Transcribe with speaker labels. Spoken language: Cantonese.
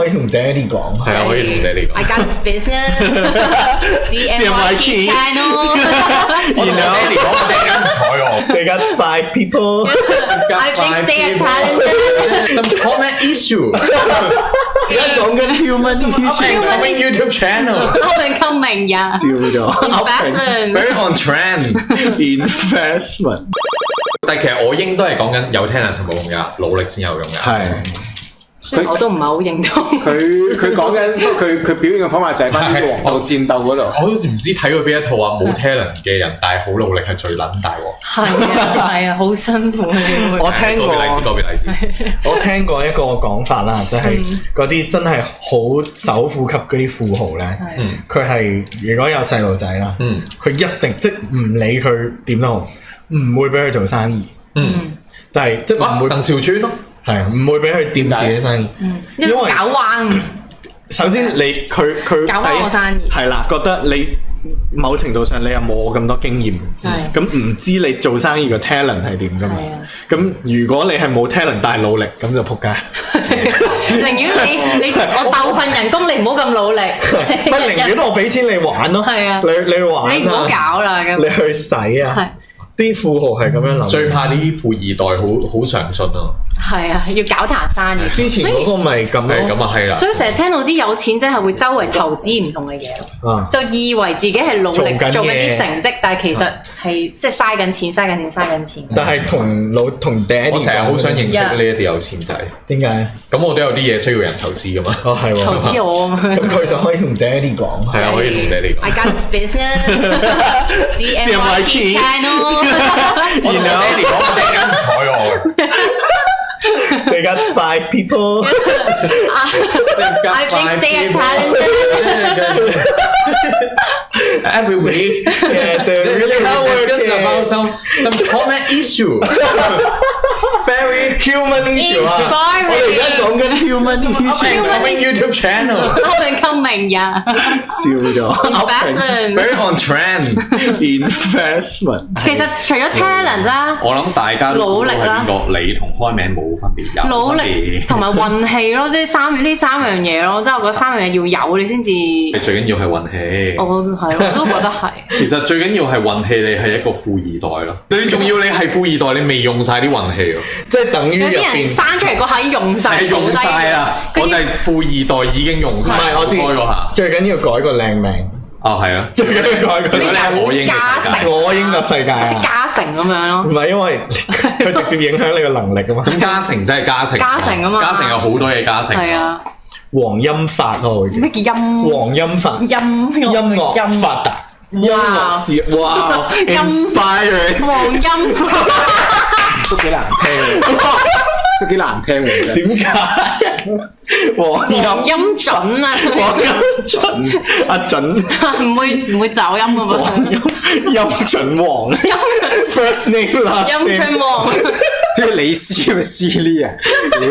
Speaker 1: 可以同爹哋講，
Speaker 2: 係啊，可以同爹哋講。
Speaker 3: I got business，CMYK channel。
Speaker 2: 我同爹哋講，我爹哋唔睬我。
Speaker 1: They got 5 people。
Speaker 3: I think they are talented。
Speaker 2: Some common issue。
Speaker 1: 而家講緊 human
Speaker 2: Coming YouTube channel。
Speaker 3: Coming 呀。
Speaker 1: 掉咗
Speaker 3: Investment。
Speaker 2: Very on trend。
Speaker 1: investment。
Speaker 2: 但係其實我應都係講緊有 talent 係冇用㗎，努力先有用㗎。
Speaker 1: 係。
Speaker 3: 我都唔係好認同。
Speaker 4: 佢講緊佢表現嘅方法就係翻啲黃道戰鬥嗰度。
Speaker 2: 我好似唔知睇過邊一套話冇 talent 嘅人，但係好努力係最撚大喎。
Speaker 3: 係啊，好辛苦啊！
Speaker 1: 我聽過
Speaker 2: 個別例子。
Speaker 1: 我聽過一個講法啦，就係嗰啲真係好首富級嗰啲富豪咧，佢係如果有細路仔啦，佢一定即唔理佢點都好，唔會俾佢做生意。但係即唔會
Speaker 2: 鄧兆尊咯。
Speaker 1: 係啊，唔會俾佢掂自己生意，
Speaker 3: 因為搞彎。
Speaker 1: 首先佢
Speaker 3: 搞彎個生意
Speaker 1: 係啦，覺得你某程度上你又冇我咁多經驗，咁唔知你做生意個 talent 係點㗎嘛？咁如果你係冇 talent 但係努力，咁就仆街。
Speaker 3: 寧願你我鬥份人工，你唔好咁努力。
Speaker 1: 咪寧願我俾錢你玩咯，
Speaker 3: 係啊，
Speaker 1: 你玩啊，
Speaker 3: 你唔好搞啦咁。
Speaker 1: 你去使啊！啲富豪係咁樣諗，
Speaker 2: 最怕啲富二代好上進啊！
Speaker 3: 係啊，要搞壇生意。
Speaker 1: 之前嗰個咪咁咯，
Speaker 2: 咁啊係啦。
Speaker 3: 所以成日聽到啲有錢真係會周圍投資唔同嘅嘢，就以為自己係努力做緊啲成績，但係其實係即係嘥緊錢。
Speaker 1: 但係同爹哋，
Speaker 2: 我成日好想認識呢一啲有錢仔。
Speaker 1: 點解？
Speaker 2: 咁我都有啲嘢需要人投資噶嘛。
Speaker 1: 哦，係喎。
Speaker 3: 投資我
Speaker 1: 咁佢就可以同爹哋講。
Speaker 2: 係啊，可以同爹哋講。
Speaker 3: I got business，CMYK channel。
Speaker 2: 我同爹哋講，我爹哋唔睬我。
Speaker 1: They got 5 people。
Speaker 3: I think they are talented。
Speaker 2: Every week,
Speaker 1: Yeah, they're really
Speaker 2: discuss
Speaker 1: hardworking.
Speaker 2: about some common issue. Very
Speaker 1: human issue 啊！我哋而家講緊 human issue。
Speaker 2: coming YouTube channel.
Speaker 3: Coming 呀。
Speaker 1: 笑咗。
Speaker 3: Investment。
Speaker 2: Very on trend.
Speaker 1: investment。
Speaker 3: 其實除咗 talent 啦，
Speaker 2: 我諗大家都
Speaker 3: 努力啦，
Speaker 2: 係邊個？你同開名冇分別㗎。
Speaker 3: 努力同埋運氣咯，即係呢三樣嘢咯，即係我覺得三樣嘢要有你先至。
Speaker 2: 你最緊要係運氣。
Speaker 3: 我都覺得係。
Speaker 2: 其實最緊要係運氣，你係一個富二代咯。你仲要你係富二代，你未用晒啲運氣喎。
Speaker 1: 即係等於
Speaker 3: 有啲人生出嚟嗰下已經用晒，
Speaker 2: 係用晒啊！我就係富二代已經用晒。
Speaker 1: 唔係我知
Speaker 2: 嗰下。
Speaker 1: 最緊要改個靚名。
Speaker 2: 哦，係啊，
Speaker 1: 最緊要改個
Speaker 2: 我應
Speaker 1: 我應個世界啊！
Speaker 3: 即嘉誠咁樣咯。
Speaker 1: 唔係因為佢直接影響你個能力啊嘛。
Speaker 2: 咁嘉誠真係嘉誠。
Speaker 3: 嘉誠啊嘛。
Speaker 2: 嘉誠有好多嘢嘉誠。
Speaker 3: 係啊。
Speaker 1: 黃音發咯，
Speaker 3: 咩叫音？
Speaker 1: 黃音發。音樂發達。音樂是哇 ，inspiring。
Speaker 3: 黃音
Speaker 4: 都幾難聽喎，都幾難聽喎。
Speaker 1: 點解？黃
Speaker 3: 音準啊！
Speaker 1: 黃音準，阿準
Speaker 3: 唔會走音噶嘛？
Speaker 1: 音準黃 ，first name last name。
Speaker 3: 音準黃。
Speaker 4: 即係李斯嘅斯呢啊！屌！